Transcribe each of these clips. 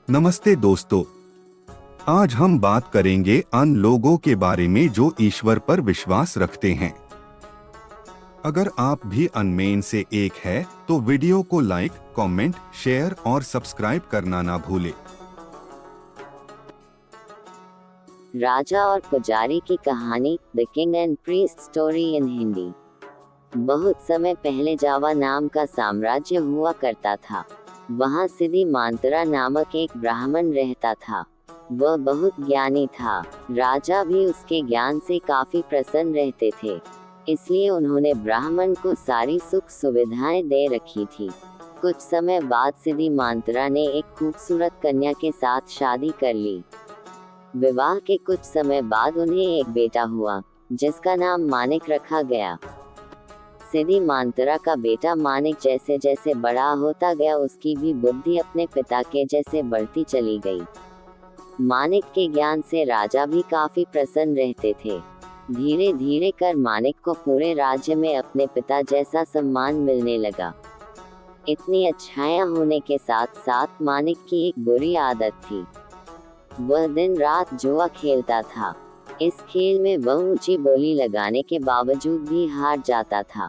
नमस्ते दोस्तों, आज हम बात करेंगे उन लोगों के बारे में जो ईश्वर पर विश्वास रखते हैं। अगर आप भी उनमें से एक है तो वीडियो को लाइक, कमेंट, शेयर और सब्सक्राइब करना ना भूले। राजा और पुजारी की कहानी, the king and priest story in Hindi. बहुत समय पहले जावा नाम का साम्राज्य हुआ करता था। वहाँ सिद्धि मांत्रा नामक एक ब्राह्मण रहता था। वह बहुत ज्ञानी था। राजा भी उसके ज्ञान से काफी प्रसन्न रहते थे, इसलिए उन्होंने ब्राह्मण को सारी सुख सुविधाएं दे रखी थी। कुछ समय बाद सिद्धि मांत्रा ने एक खूबसूरत कन्या के साथ शादी कर ली। विवाह के कुछ समय बाद उन्हें एक बेटा हुआ, जिसका नाम मानिक रखा गया। सिद्धि मांत्रा का बेटा मानिक जैसे जैसे बड़ा होता गया, उसकी भी बुद्धि अपने पिता के जैसे बढ़ती चली गई। मानिक के ज्ञान से राजा भी काफी प्रसन्न रहते थे। धीरे धीरे कर मानिक को पूरे राज्य में अपने पिता जैसा सम्मान मिलने लगा। इतनी अच्छाइयाँ होने के साथ साथ मानिक की एक बुरी आदत थी। वह दिन रात जुआ खेलता था। इस खेल में वह ऊंची बोली लगाने के बावजूद भी हार जाता था।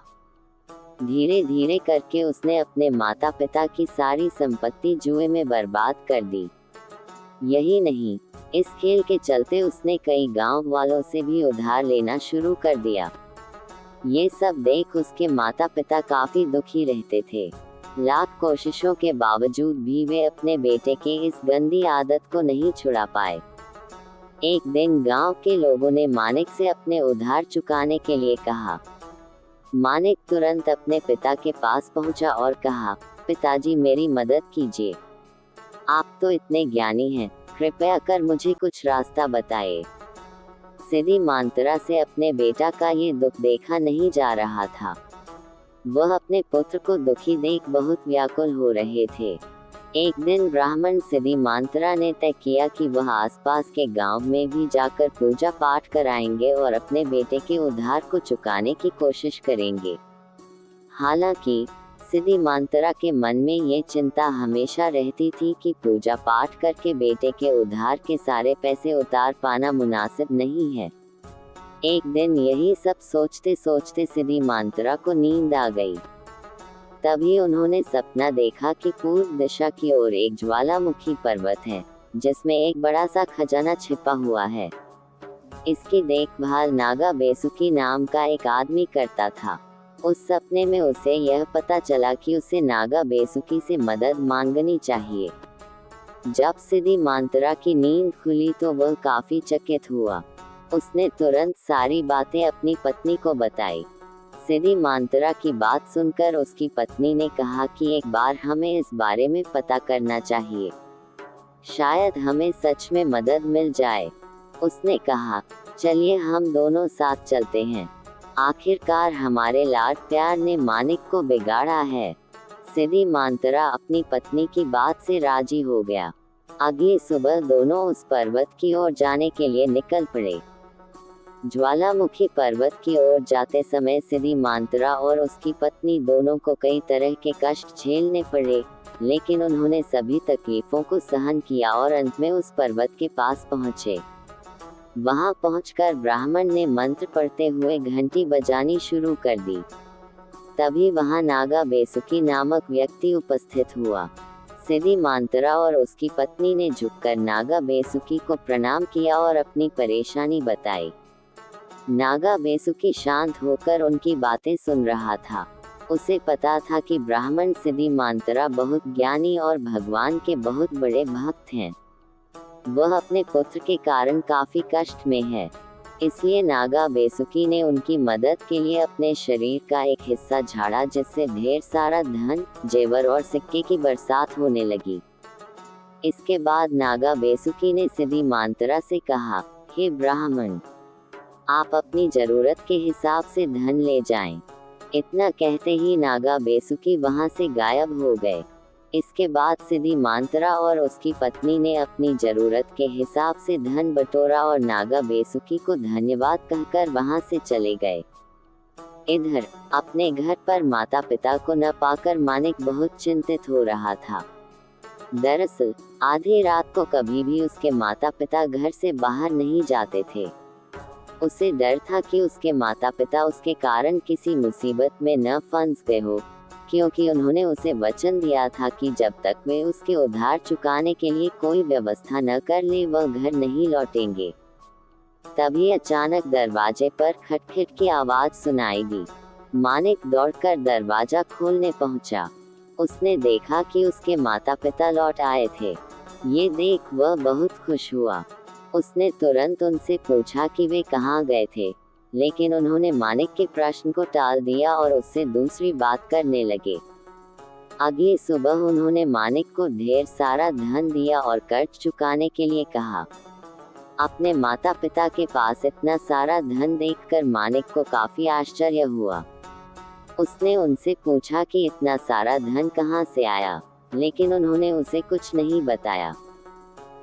धीरे धीरे करके उसने अपने माता पिता की सारी संपत्ति जुए में बर्बाद कर दी। यही नहीं, इस खेल के चलते उसने कई गांव वालों से भी उधार लेना शुरू कर दिया। ये सब देख उसके माता पिता काफी दुखी रहते थे। लाख कोशिशों के बावजूद भी वे अपने बेटे के इस गंदी आदत को नहीं छुड़ा पाए। एक दिन गांव के लोगों ने मानिक से अपने उधार चुकाने के लिए कहा। मानिक तुरंत अपने पिता के पास पहुंचा और कहा, पिताजी मेरी मदद कीजिए। आप तो इतने ज्ञानी हैं, कृपया कर मुझे कुछ रास्ता बताइए। सिद्धि मांत्रा से अपने बेटा का ये दुख देखा नहीं जा रहा था। वह अपने पुत्र को दुखी देख बहुत व्याकुल हो रहे थे। एक दिन ब्राह्मण सिद्धि मांत्रा ने तय किया कि वह आसपास के गांव में भी जाकर पूजा पाठ कराएंगे और अपने बेटे के उधार को चुकाने की कोशिश करेंगे। हालांकि सिद्धि मांत्रा के मन में ये चिंता हमेशा रहती थी कि पूजा पाठ करके बेटे के उधार के सारे पैसे उतार पाना मुनासिब नहीं है। एक दिन यही सब सोचते सोचते सिद्धि मांत्रा को नींद आ गई। तभी उन्होंने सपना देखा कि पूर्व दिशा की ओर एक ज्वालामुखी पर्वत है, जिसमें एक बड़ा सा खजाना छिपा हुआ है। इसकी देखभाल नागा बेसुकी नाम का एक आदमी करता था। उस सपने में उसे यह पता चला कि उसे नागा बेसुकी से मदद मांगनी चाहिए। जब सिद्धि मांत्रा की नींद खुली तो वह काफी चकित हुआ। उसने तुरंत सारी बातें अपनी पत्नी को बताई। सिद्धि मांत्रा की बात सुनकर उसकी पत्नी ने कहा कि एक बार हमें इस बारे में पता करना चाहिए, शायद हमें सच में मदद मिल जाए। उसने कहा, चलिए हम दोनों साथ चलते हैं। आखिरकार हमारे लाड प्यार ने मानिक को बिगाड़ा है। सिद्धि मांत्रा अपनी पत्नी की बात से राजी हो गया। अगली सुबह दोनों उस पर्वत की ओर जाने के लिए निकल पड़े। ज्वालामुखी पर्वत की ओर जाते समय सिद्धि मांत्रा और उसकी पत्नी दोनों को कई तरह के कष्ट झेलने पड़े, लेकिन उन्होंने सभी तकलीफों को सहन किया और अंत में उस पर्वत के पास पहुंचे। वहां पहुंचकर ब्राह्मण ने मंत्र पढ़ते हुए घंटी बजानी शुरू कर दी। तभी वहां नागा बेसुकी नामक व्यक्ति उपस्थित हुआ। सिद्धि मांत्रा और उसकी पत्नी ने झुककर नागा बेसुकी को प्रणाम किया और अपनी परेशानी बताई। नागा बेसुकी शांत होकर उनकी बातें सुन रहा था। उसे पता था कि ब्राह्मण सिद्धि मांत्रा बहुत ज्ञानी और भगवान के बहुत बड़े भक्त हैं। वह अपने पुत्र के कारण काफी कष्ट में है, इसलिए नागा बेसुकी ने उनकी मदद के लिए अपने शरीर का एक हिस्सा झाड़ा, जिससे ढेर सारा धन, जेवर और सिक्के की बरसात होने लगी। इसके बाद नागा बेसुकी ने सिद्धि मांत्रा से कहा, हे ब्राह्मण, आप अपनी जरूरत के हिसाब से धन ले जाएं। इतना कहते ही नागा बेसुकी वहां से गायब हो गए। इसके बाद सिद्धि मांत्रा और उसकी पत्नी ने अपनी जरूरत के हिसाब से धन बटोरा और नागा बेसुकी को धन्यवाद कहकर वहां से चले गए। इधर अपने घर पर माता पिता को न पाकर मानिक बहुत चिंतित हो रहा था। दरअसल आधी रात को कभी भी उसके माता पिता घर से बाहर नहीं जाते थे। उसे डर था कि उसके माता पिता उसके कारण किसी मुसीबत में न फंस गए हो, क्योंकि उन्होंने उसे वचन दिया था कि जब तक वे उसके उधार चुकाने के लिए कोई व्यवस्था न कर ले वह घर नहीं लौटेंगे। तभी अचानक दरवाजे पर खटखट की आवाज सुनाई दी। मानिक दौड़कर दरवाजा खोलने पहुंचा। उसने देखा कि उसके माता पिता लौट आए थे। ये देख वह बहुत खुश हुआ। उसने तुरंत उनसे पूछा कि वे कहाँ गए थे, लेकिन उन्होंने मानिक के प्रश्न को टाल दिया और उससे दूसरी बात करने लगे। अगली सुबह उन्होंने मानिक को ढेर सारा धन दिया और कर्ज चुकाने के लिए कहा। अपने माता पिता के पास इतना सारा धन देखकर मानिक को काफी आश्चर्य हुआ। उसने उनसे पूछा कि इतना सारा धन कहाँ से आया, लेकिन उन्होंने उसे कुछ नहीं बताया।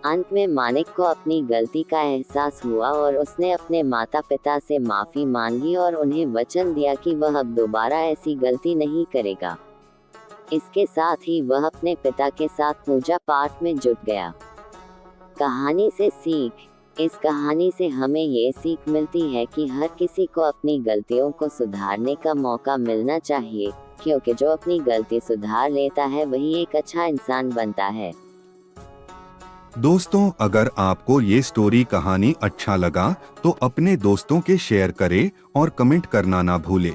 अंत में मानिक को अपनी गलती का एहसास हुआ और उसने अपने माता पिता से माफी मांगी और उन्हें वचन दिया कि वह अब दोबारा ऐसी गलती नहीं करेगा। इसके साथ ही वह अपने पिता के साथ पूजा पाठ में जुट गया। कहानी से सीख। इस कहानी से हमें ये सीख मिलती है कि हर किसी को अपनी गलतियों को सुधारने का मौका मिलना चाहिए, क्योंकि जो अपनी गलती सुधार लेता है वही एक अच्छा इंसान बनता है। दोस्तों, अगर आपको ये स्टोरी कहानी अच्छा लगा तो अपने दोस्तों के शेयर करें और कमेंट करना ना भूलें।